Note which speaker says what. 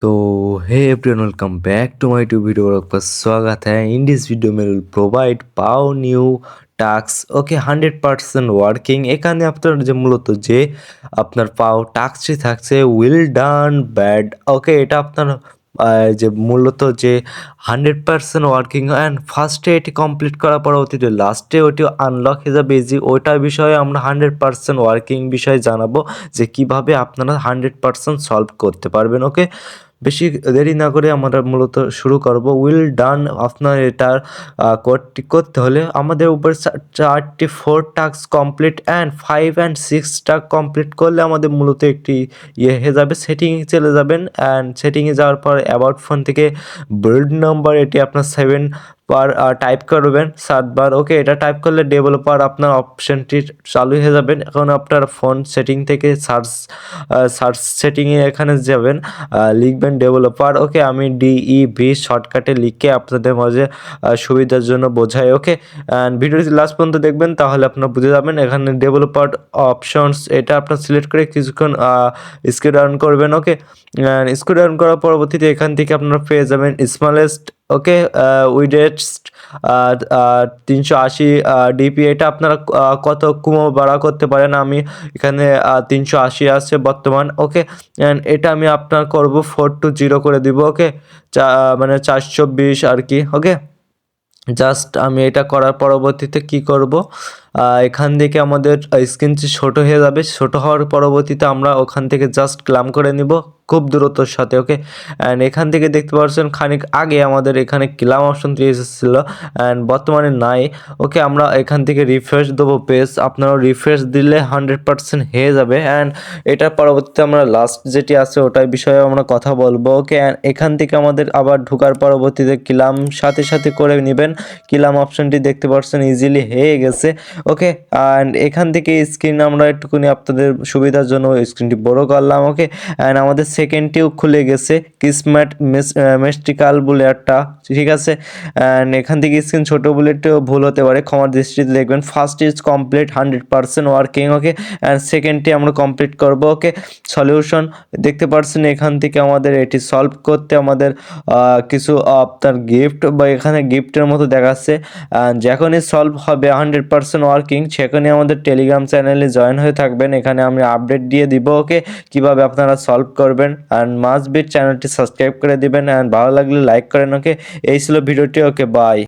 Speaker 1: तो hey everyone welcome back to my YouTube video और आपका स्वागत है। इन दिस वीडियो में विल प्रोवाइड पाओ নিউ টাস্ক ওকে 100% ওয়ার্কিং। এখানে আপনার যে মূলত যে আপনার পাও টাস্কটি থাকছে উইল ডান ব্যাড ওকে, এটা আপনার যে মূলত যে 100% ওয়ার্কিং অ্যান্ড ফার্স্টে এটি কমপ্লিট করার পরবর্তীতে লাস্টে ওটি আনলক হয়ে যাবে ইজি। ওইটার বিষয়ে আমরা 100% ওয়ার্কিং বিষয়ে জানাবো যে কিভাবে আপনারা 100% সলভ করতে পারবেন। ওকে, বেশি দেরি না করে আমরা মূলত শুরু করব। উইল ডান আপনার এটার কোডটি করতে হলে আমাদের উপরে 4 task complete and 5 and 6 task complete করলে আমাদের মূলত একটি হয়ে যাবে। সেটিংয়ে চলে যাবেন অ্যান্ড সেটিংয়ে যাওয়ার পর অ্যাবাউট ফোন থেকে বিল্ড নাম্বার এটি আপনার 7 টাইপ করবেন 7 বার। ওকে, এটা টাইপ করলে ডেভেলপার আপনার অপশনটি চালু হয়ে যাবেন। এখন আপনার ফোন সেটিং থেকে সার্চ সেটিংয়ে এখানে যাবেন, লিখবেন ডেভেলপার। ওকে, আমি DEV শর্টকাটে লিখে আপনাদের মাঝে সুবিধার জন্য বোঝাই। ওকে, অ্যান্ড ভিডিওটি লাস্ট পর্যন্ত দেখবেন তাহলে আপনারা বুঝে যাবেন। এখানে ডেভেলপার অপশনস এটা আপনার সিলেক্ট করে কিছুক্ষণ স্ক্রল ডাউন করবেন। ওকে, স্ক্রল ডাউন করার পরবর্তীতে এখান থেকে আপনারা পেয়ে যাবেন স্মলেস্ট। ওকে, উইডেস্ট 380 DP। এটা আপনারা কত কমো বাড়া করতে পারেন। আমি এখানে 380 আছে বর্তমান। ওকে, অ্যান্ড এটা আমি আপনার করব 420 করে দিব। ওকে, মানে 420 আর কি। ওকে, জাস্ট আমি এটা করার পরবর্তীতে কি করব, এখান থেকে আমাদের স্ক্রিনটি ছোট হয়ে যাবে। ছোট হওয়ার পরবর্তীতে আমরা ওখান থেকে জাস্ট ক্লাম করে নিব খুব দ্রুতর সাথে। ওকে, অ্যান্ড এখান থেকে দেখতে পাচ্ছেন খানিক আগে আমাদের এখানে ক্লাম অপশনটি এসেছিল অ্যান্ড বর্তমানে নাই। ওকে, আমরা এখান থেকে রিফ্রেশ দেবো পেজ। আপনারাও রিফ্রেশ দিলে 100% হয়ে যাবে। অ্যান্ড এটার পরবর্তীতে আমরা লাস্ট যেটি আছে ওটার বিষয়ে আমরা কথা বলবো। ওকে, এখান থেকে আমাদের আবার ঢোকার পরবর্তীতে ক্লাম সাথে সাথে করে নেবেন। ক্লাম অপশনটি দেখতে পাচ্ছেন ইজিলি হয়ে গেছে। ওকে, অ্যান্ড এখান থেকে স্ক্রিন আমরা একটুখানি আপনাদের সুবিধার জন্য স্ক্রিনটি বড় করলাম। ওকে, অ্যান্ড আমাদের সেকেন্ডটিও খুলে গেছে কিসম্যাট মেস্টিকাল বলে একটা, ঠিক আছে। অ্যান্ড এখান থেকে স্ক্রিন ছোটো বলে একটু ভুল হতে পারে, ক্ষমার দৃষ্টিতে দেখবেন। First is complete 100% working. Okay, and সেকেন্ডটি আমরা কমপ্লিট করব। ওকে, সলিউশন দেখতে পাচ্ছেন এখান থেকে আমাদের এটি সলভ করতে আমাদের কিছু আপনার গিফট বা এখানে গিফটের মতো দেখাচ্ছে। যখনই সলভ হবে 100% ওয়ার্কিং সেখানে আমাদের টেলিগ্রাম চ্যানেলে জয়েন হয়ে থাকবেন। এখানে আমি আপডেট দিয়ে দিব। ওকে, কিভাবে আপনারা সলভ করবেন। অ্যান্ড মাস্ট বি চ্যানেলটি সাবস্ক্রাইব করে দিবেন অ্যান্ড ভালো লাগলে লাইক করেন। ওকে, এই ছিল ভিডিওটি। ওকে, বাই।